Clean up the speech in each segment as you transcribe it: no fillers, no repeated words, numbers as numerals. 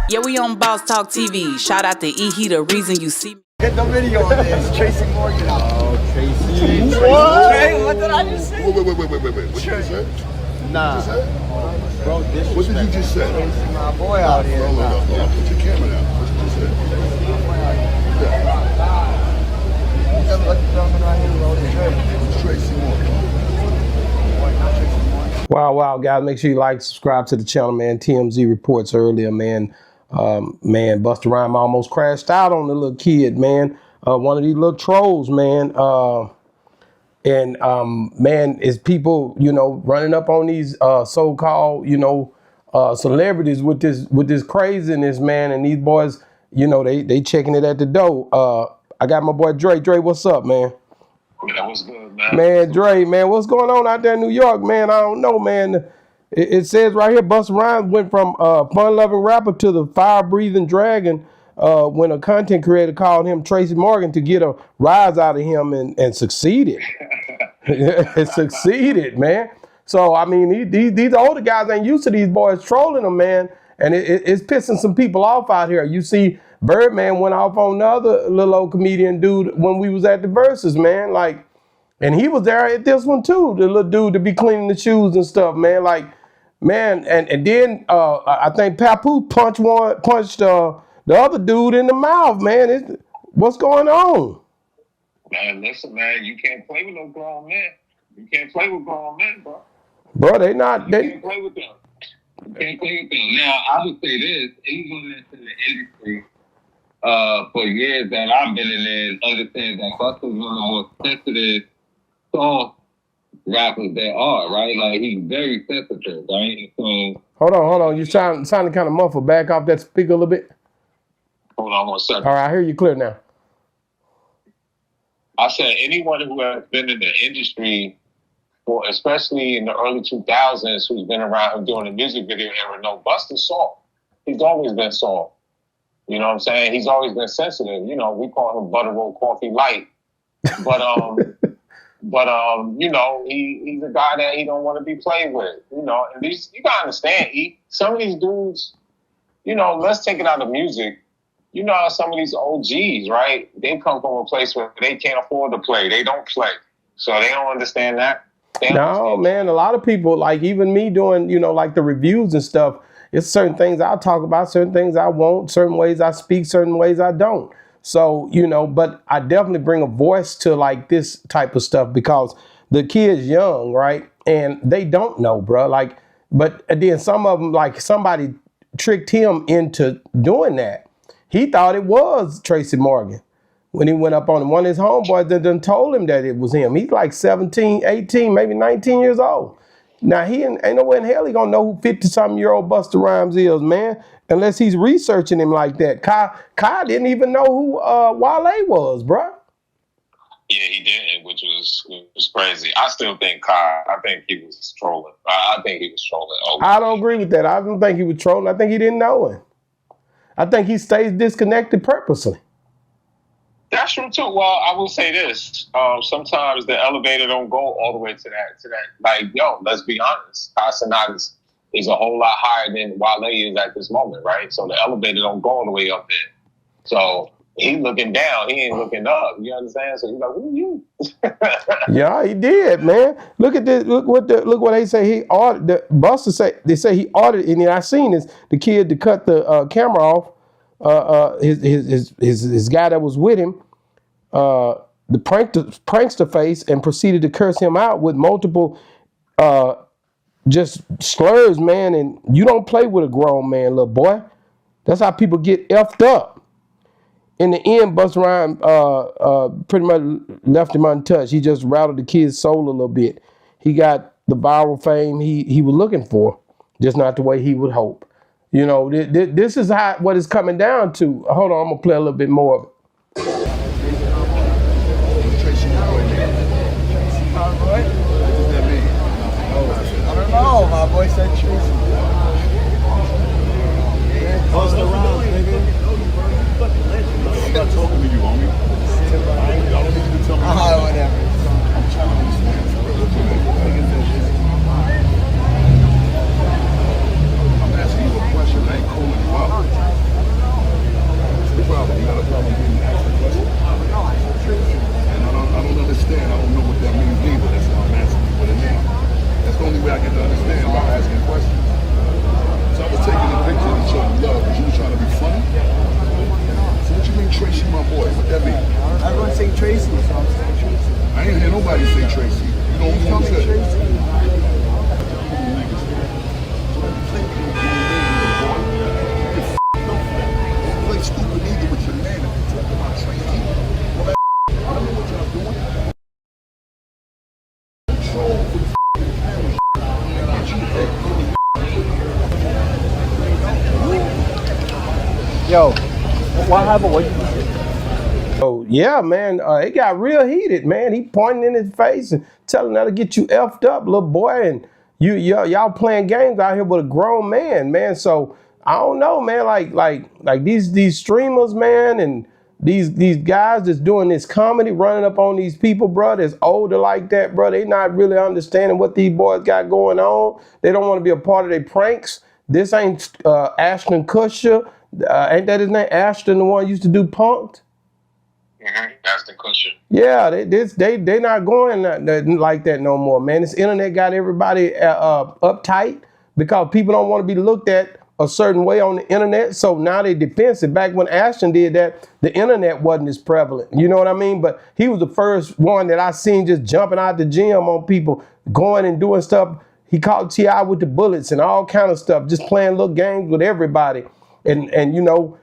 Yeah, we on Boss Talk TV. Shout out to E. He the reason you see me. Get the video on this. Tracy Morgan. Oh, Tracy. What? Trey, what did I just say? Wait. What did you just say? Nah. Bro, disrespect. What did you just say? Tracy, my boy out here. Hold on. Put your camera down. What did you say? You never let the gentleman right here roll the trip. It's Tracy Morgan. Wow, guys. Make sure you like, subscribe to the channel, man. TMZ reports earlier, man. Busta Rhymes almost crashed out on the little kid, man. One of these little trolls, man. Man, is people, running up on these so-called, celebrities with this craziness, man. And these boys, they checking it at the door. I got my boy Dre. Dre, what's up, man? Yeah, what's good, man? Man, Dre, man, what's going on out there in New York, man? I don't know, man. It says right here, Busta Rhymes went from fun-loving rapper to the fire-breathing dragon when a content creator called him Tracy Morgan to get a rise out of him and succeeded. It succeeded, man. So, I mean, these older guys ain't used to these boys trolling them, man. And it's pissing some people off out here. You see, Birdman went off on another little old comedian dude when we was at the Versus, man. Like, and he was there at this one too, the little dude to be cleaning the shoes and stuff, man. Like, man, and then I think Papoose punched the other dude in the mouth, man. What's going on? Man, listen, man, you can't play with no grown men. You can't play with grown men, bro. Bro, they can't play with them. You can't play with them. Now, I would say this, anyone that's in the industry for years that I've been in there understands that Busta's one of the more sensitive, soft rappers there are, right? Like, he's very sensitive, right? So, hold on. You sounding kind of muffled. Back off that speaker a little bit. Hold on 1 second. All right, I hear you clear now. I said anyone who has been in the industry, for especially in the early 2000s, who's been around doing the music video era, no, Busta's soft. He's always been soft. You know what I'm saying? He's always been sensitive. We call him Butter Roll Coffee Light. But he's a guy that he don't want to be played with. And these, you gotta understand, some of these dudes, let's take it out of music. You know how some of these OGs, right? They come from a place where they can't afford to play. They don't play. So they don't understand that. No, man, a lot of people, like even me doing, like the reviews and stuff, it's certain things I'll talk about, certain things I won't, certain ways I speak, certain ways I don't. So, but I definitely bring a voice to like this type of stuff because the kid's young, right? And they don't know, bro. Like, but then some of them, like somebody tricked him into doing that. He thought it was Tracy Morgan when he went up on him. One of his homeboys that done told him that it was him. He's like 17, 18, maybe 19 years old. Now, he ain't no way in hell he gonna know who 50-something-year-old Busta Rhymes is, man, unless he's researching him like that. Kai didn't even know who Wale was, bro. Yeah, he didn't, which was crazy. I still think Kai, I think he was trolling. I think he was trolling. I don't agree with that. I don't think he was trolling. I think he didn't know him. I think he stays disconnected purposely. That's true too. Well, I will say this: sometimes the elevator don't go all the way to that. Like, let's be honest, Kai Cenat is a whole lot higher than Wale is at this moment, right? So the elevator don't go all the way up there. So he's looking down, he ain't looking up. You understand? So he's like, who are you? Yeah, he did, man. Look at this. Look what they say. He ordered. The Busta say they say he ordered, and I seen this. The kid to cut the camera off. His guy that was with him, the prankster face, and proceeded to curse him out with multiple just slurs, man. And you don't play with a grown man, little boy. That's how people get effed up. In the end, Busta Rhymes pretty much left him untouched. He just rattled the kid's soul a little bit. He got the viral fame he was looking for, just not the way he would hope. This is what it's coming down to. Hold on, I'm gonna play a little bit more of it. I don't know. My boy said Tracy. Busta Rhymes, nigga. I'm not talking to you, homie. I don't need you to tell me. Whatever. I'm trying to understand. I'm asking you a question. I ain't calling you out. Yo, what happened? What you Oh yeah, man, it got real heated, man. He pointing in his face and telling her to get you effed up, little boy, and y'all playing games out here with a grown man, man. So I don't know, man. Like these streamers, man, and these guys that's doing this comedy, running up on these people, bro, that's older like that, bro. They not really understanding what these boys got going on. They don't want to be a part of their pranks. This ain't Ashton Kutcher. Ain't that his name? Ashton, the one who used to do Punk'd. That's the cushion. Yeah, they not going like that no more, man. This internet got everybody uptight because people don't want to be looked at a certain way on the internet. So now they defensive. Back when Ashton did that, the internet wasn't as prevalent. You know what I mean? But he was the first one that I seen just jumping out the gym on people, going and doing stuff. He called T.I. with the bullets and all kind of stuff, just playing little games with everybody. And you know,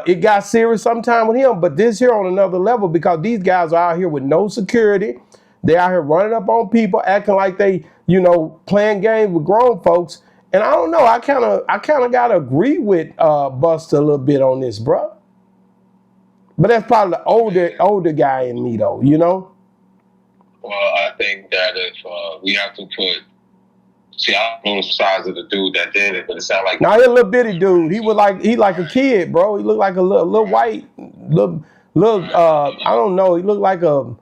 it got serious sometime with him, but this here on another level because these guys are out here with no security. They out here running up on people, acting like they, you know, playing games with grown folks. And I don't know, I kind of gotta agree with Busta a little bit on this, bro. But that's probably the older guy in me, though. You know. Well, I think that if we have to put. See, I don't know the size of the dude that did it, but it sounded like. Now, he's a little bitty dude. He like a kid, bro. He looked like a little white, little I don't know. He looked like a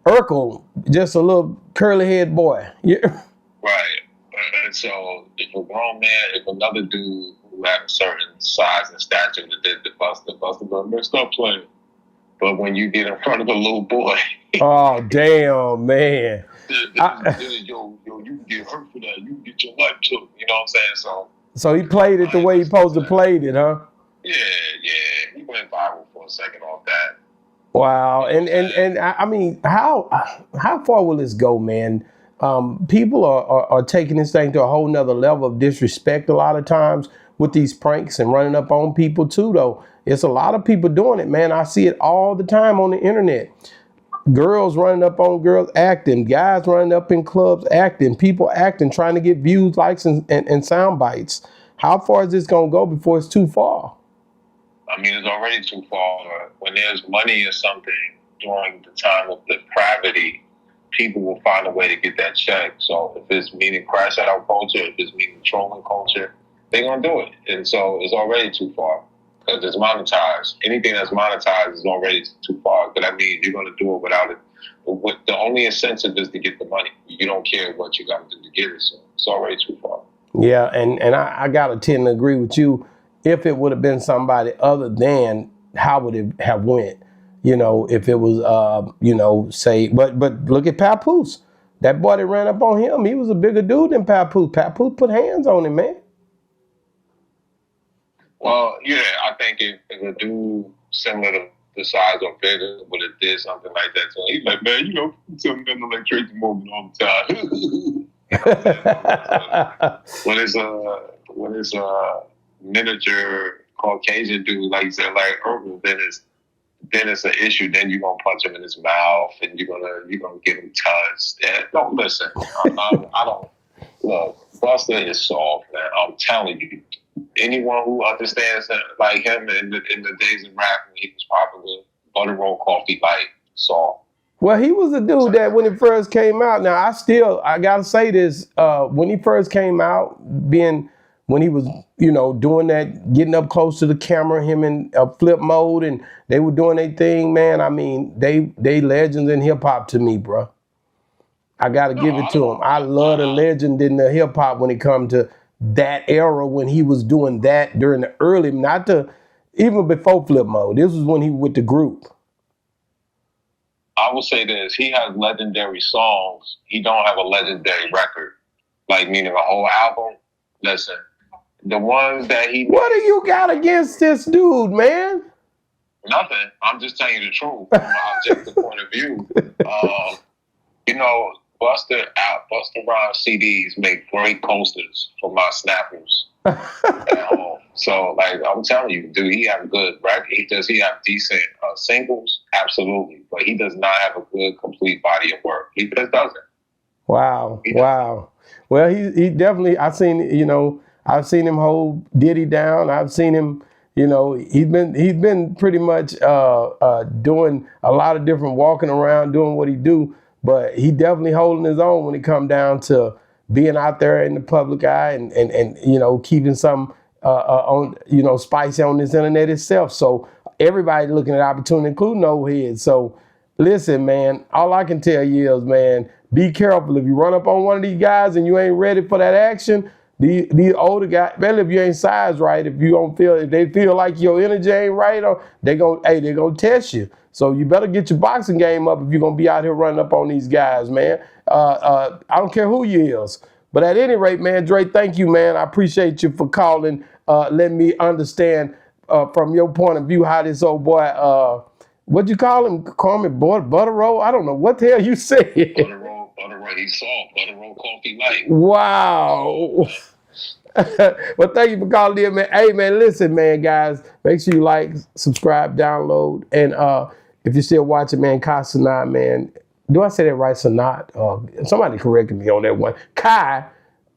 Urkel, just a little curly head boy. Yeah. Right. And so, if a grown man, if another dude who had a certain size and stature that did the Busta goes, man, stop playing. But when you get in front of a little boy. Oh, damn, man. Yo, you can get hurt for that. You can get your life took. You know what I'm saying? So he played it the way he supposed to play it, huh? Yeah. He went viral for a second off that. Wow. And I mean, how far will this go, man? People are taking this thing to a whole nother level of disrespect a lot of times with these pranks and running up on people too, though. It's a lot of people doing it, man. I see it all the time on the internet. Girls running up on girls acting, guys running up in clubs acting, people acting, trying to get views, likes, and sound bites. How far is this going to go before it's too far? I mean, it's already too far. When there's money or something during the time of depravity, people will find a way to get that check. So if it's meaning crash out culture, if it's meaning trolling culture, they're going to do it. And so it's already too far. Because it's monetized. Anything that's monetized is already too far. But that means you're going to do it without it. The only incentive is to get the money. You don't care what you got to do to get it. So it's already too far. Yeah, and I got to tend to agree with you. If it would have been somebody other than, how would it have went? You know, if it was, you know, say, but look at Papoose. That boy that ran up on him, he was a bigger dude than Papoose. Papoose put hands on him, man. Well, yeah, I think if a dude similar to the size or bigger would have did something like that to him, he's like, man, you know, something gonna like Tracy Morgan all the time. When it's a miniature Caucasian dude, like you said, like Urban, then it's an issue. Then you're gonna punch him in his mouth, and you're gonna get him touched. And don't listen. I don't look. Busta is soft, man. I'm telling you. Anyone who understands that, like him in the days of rap when he was popular, butter roll coffee light, soft. Well, he was a dude that when it first came out. Now I gotta say this. When he first came out, when he was, you know, doing that, getting up close to the camera, him in flip mode, and they were doing their thing, man. I mean, they legends in hip hop to me, bro. I gotta give it to him. I love the legend in the hip hop when it comes to that era when he was doing that during the early, even before flip mode. This was when he was with the group. I will say this: he has legendary songs. He don't have a legendary record, like meaning a whole album. Listen, the ones that he. What do you got against this dude, man? Nothing. I'm just telling you the truth from an objective point of view. You know, Busta Rhymes CDs make great posters for my snappers at home. So, like, I'm telling you, do he have good record? Does he have decent singles? Absolutely. But he does not have a good, complete body of work. He just doesn't. Wow. Wow. Well, he definitely, I've seen him hold Diddy down. I've seen him, You know, he's been pretty much doing a lot of different walking around, doing what he do, but he definitely holding his own when it come down to being out there in the public eye and you know, keeping some on, you know, spicy on this internet itself. So everybody looking at opportunity, including old heads. So listen, man, all I can tell you is, man, be careful. If you run up on one of these guys and you ain't ready for that action, these older guys, especially if you ain't sized right, if you don't feel, if they feel like your energy ain't right, or they're gonna test you. So you better get your boxing game up if you're gonna be out here running up on these guys, man. I don't care who you is. But at any rate, man, Dre, thank you, man. I appreciate you for calling, letting me understand from your point of view how this old boy, what'd you call him? Call me butter roll? I don't know. What the hell you said? Butter roll, he's soft. Butter roll coffee light. Wow. Well, thank you for calling in, man. Hey, man, listen, man, guys, make sure you like, subscribe, download. And if you're still watching, man, Kai Sanat, man, do I say that right, Sanat? Somebody corrected me on that one. Kai,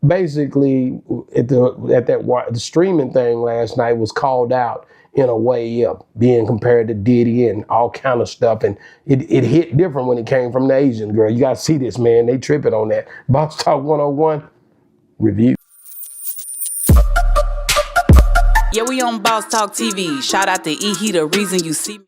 basically, at the streaming thing last night was called out in a way of being compared to Diddy and all kind of stuff. And it hit different when it came from the Asian girl. You got to see this, man. They tripping on that. Boss Talk 101 review. Yeah, we on Boss Talk TV. Shout out to E. He the reason you see me.